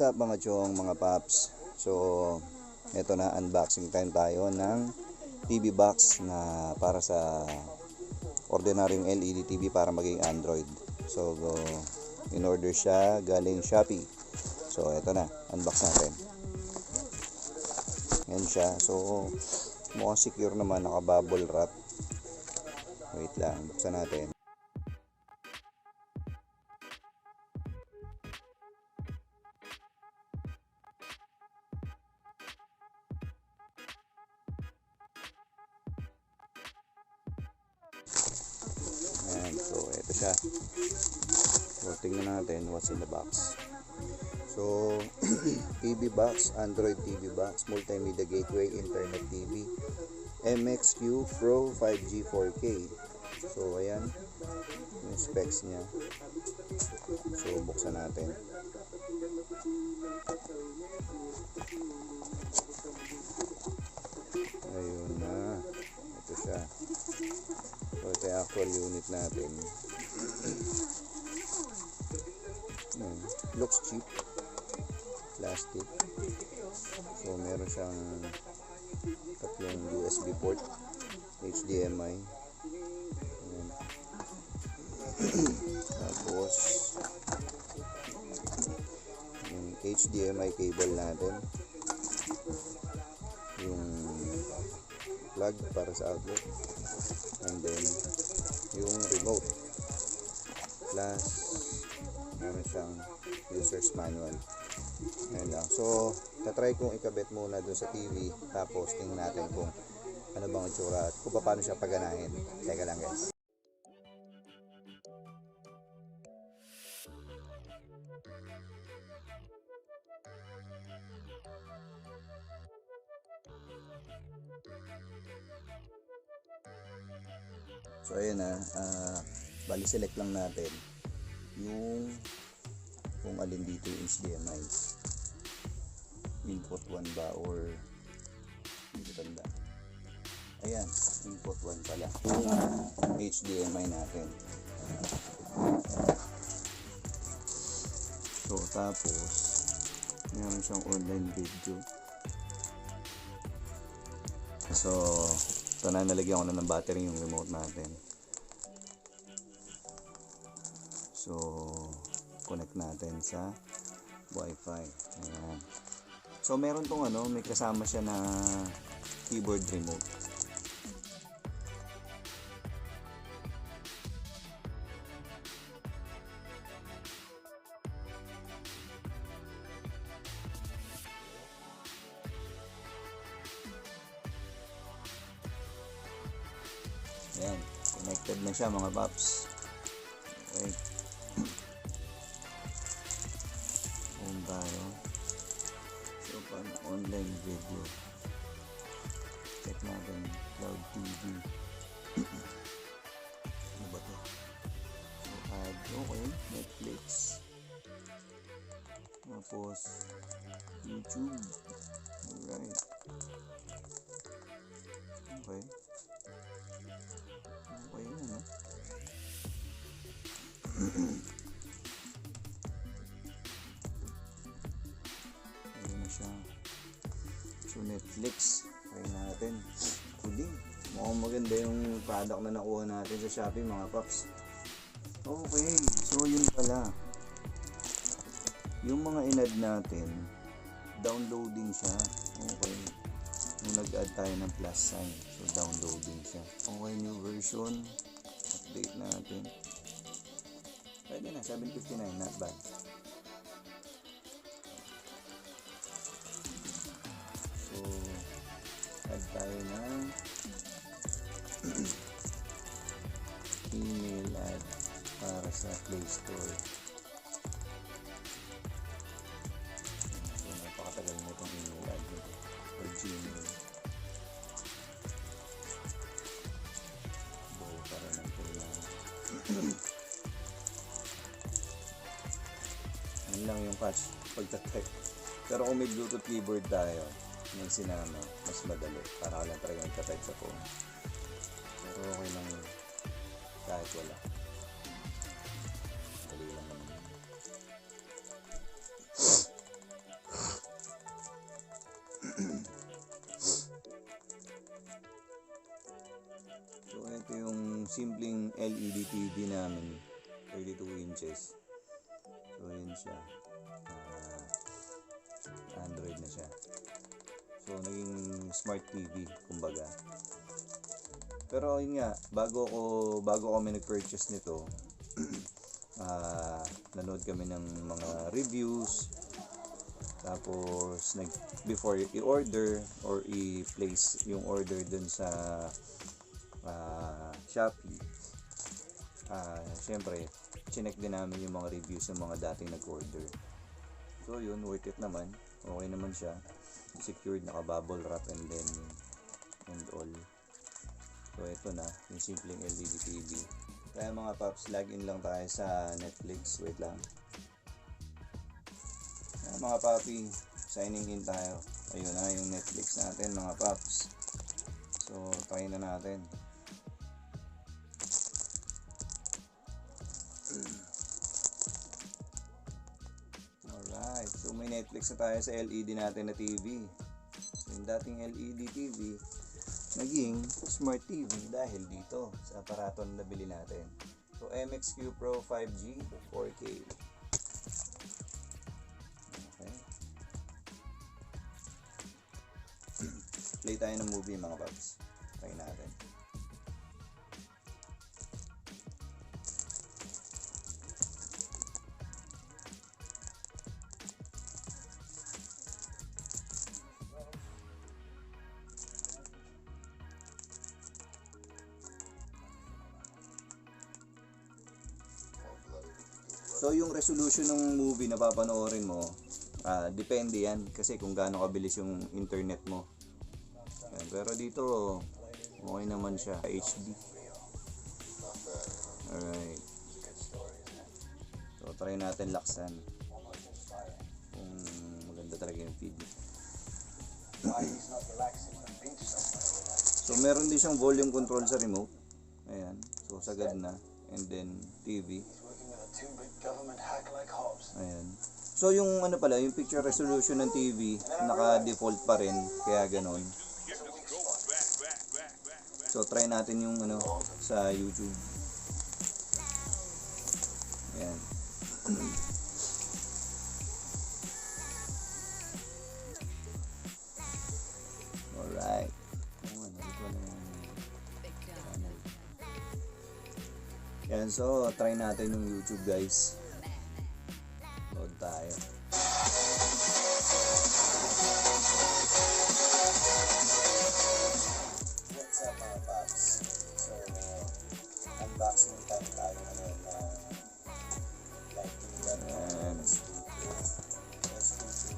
What's up mga chong, mga paps? So, eto na, unboxing time tayo ng TV box na para sa ordinaryong LED TV para maging Android. So, in order siya galing Shopee. So, eto na, unbox natin. Yan siya. So, mukhang secure naman, naka-bubble wrap. Wait lang, buksan natin. Ayan, so ito siya. So tingnan natin what's in the box. So TV box, Android TV box, multimedia gateway, internet TV, MXQ Pro 5G 4K. So ayan yung specs niya. So buksan natin. Ayun na, ito siya. So ito yung actual unit natin. Looks cheap, plastic. So meron siyang tatlong USB port, HDMI. Ayan. Tapos yung HDMI cable natin, yung plug para sa outlet, and then yung remote, plus meron siyang user's manual. Ayan lang. So tatry kong ikabit muna dun sa TV, tapos tingnan natin kung ano bang itsura at kung paano siya paganahin. Teka lang guys. So ayan na, bali select lang natin yung kung alin dito yung HDMI. Input 1 ba or hindi ko tanda. Ayan, input 1 pala yung HDMI natin. So tapos meron siyang online video. So ito na, nalagyan ko na ng battery yung remote natin. So connect natin sa Wi-Fi. Ayan. So meron tong may kasama siya na keyboard remote. Ayan, connected na siya mga paps. Okay. On tayo. So, paano online video? Check natin Cloud TV. Ano ba to? So, add, okay, Netflix. Tapos, YouTube. Alright. Okay. Okay na, no? Ayun na siya. So Netflix, try natin. Huli, mukhang maganda yung product na nakuha natin sa Shopee mga paps. Okay, so yun pala, yung mga inad natin, downloading siya. Okay, nung nag-add tayo ng plus sign, so downloading siya. Okay, new version, update natin. Pwede na, 759, not bad. So add tayo ng email ad para sa Play Store. So napakatagal na itong email ad or Gmail. Para ng kailangan. Yan lang yung patch pagtatype. Pero kung may Bluetooth keyboard tayo, yung sinama, mas madali. Para ka lang talaga nagtatype sa phone. Pero okay lang yun. Kahit wala. Dali lang naman. simpleng LED TV namin, 32 inches. So yun siya, Android na siya. So naging smart TV kumbaga. Pero yun nga, bago kami nag-purchase nito, nanood kami ng mga reviews, tapos before i-order or i-place yung order dun sa Shopee, syempre chinek din namin yung mga reviews ng mga dating nag-order. So yun, worth it naman, okay naman siya, secured, naka-bubble wrap and all. So ito na yung simpleng LED TV. Kaya mga paps, login lang tayo sa Netflix. Wait lang. Kaya mga papi, signing in tayo. Ayun na yung Netflix natin mga paps. So try na natin. Alright, so may Netflix na tayo sa LED natin na TV. So yung dating LED TV naging smart TV dahil dito sa aparato na nabili natin. So MXQ Pro 5G 4K. Okay. Play tayo ng movie mga paps. Try natin. So yung resolution ng movie na papanoorin mo, depende yan kasi kung gaano kabilis yung internet mo. Yan. Pero dito okay naman siya, HD. Alright, so try natin laksan kung maganda talaga yung feed. So meron din siyang volume control sa remote. Ayan, so sagad na. And then TV. Ayan. So yung ano pala, yung picture resolution ng TV naka-default pa rin, kaya ganon. So try natin yung ano sa YouTube. Ayan. Alright. Yan, so try natin yung YouTube guys. Load tayo. What's up mga paps? So unboxing tayo ngayon na lighting yan.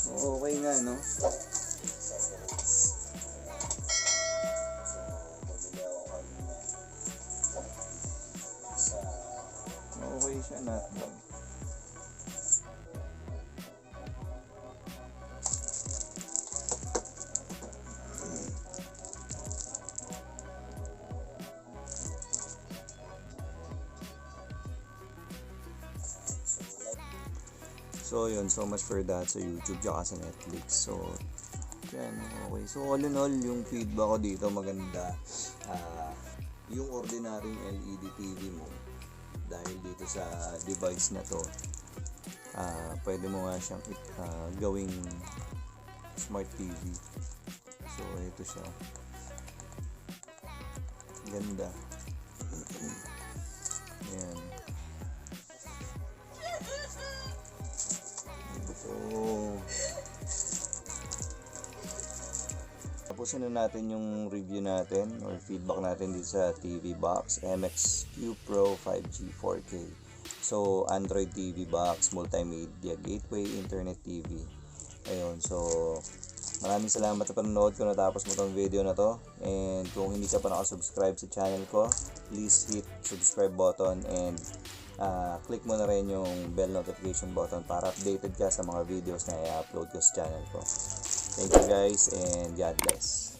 Okay nga no? Okay siya, not bad. So yun, so much for that sa YouTube tsaka sa Netflix. So yan, okay. So all in all, yung feedback ko dito maganda. Yung ordinary LED TV mo, dahil dito sa device na to, pwede mo nga siyang gawing smart TV. So ito siya, ganda. Ayan. So tapusin na natin yung review natin or feedback natin dito sa TV box, MXQ Pro 5G 4K. So Android TV box, multimedia gateway, internet TV. Ayun, so maraming salamat sa panonood kung natapos mo tong video na to. And kung hindi ka pa nakasubscribe sa channel ko, please hit subscribe button and click mo na rin yung bell notification button para updated ka sa mga videos na i-upload ko sa channel ko. Thank you guys and God bless.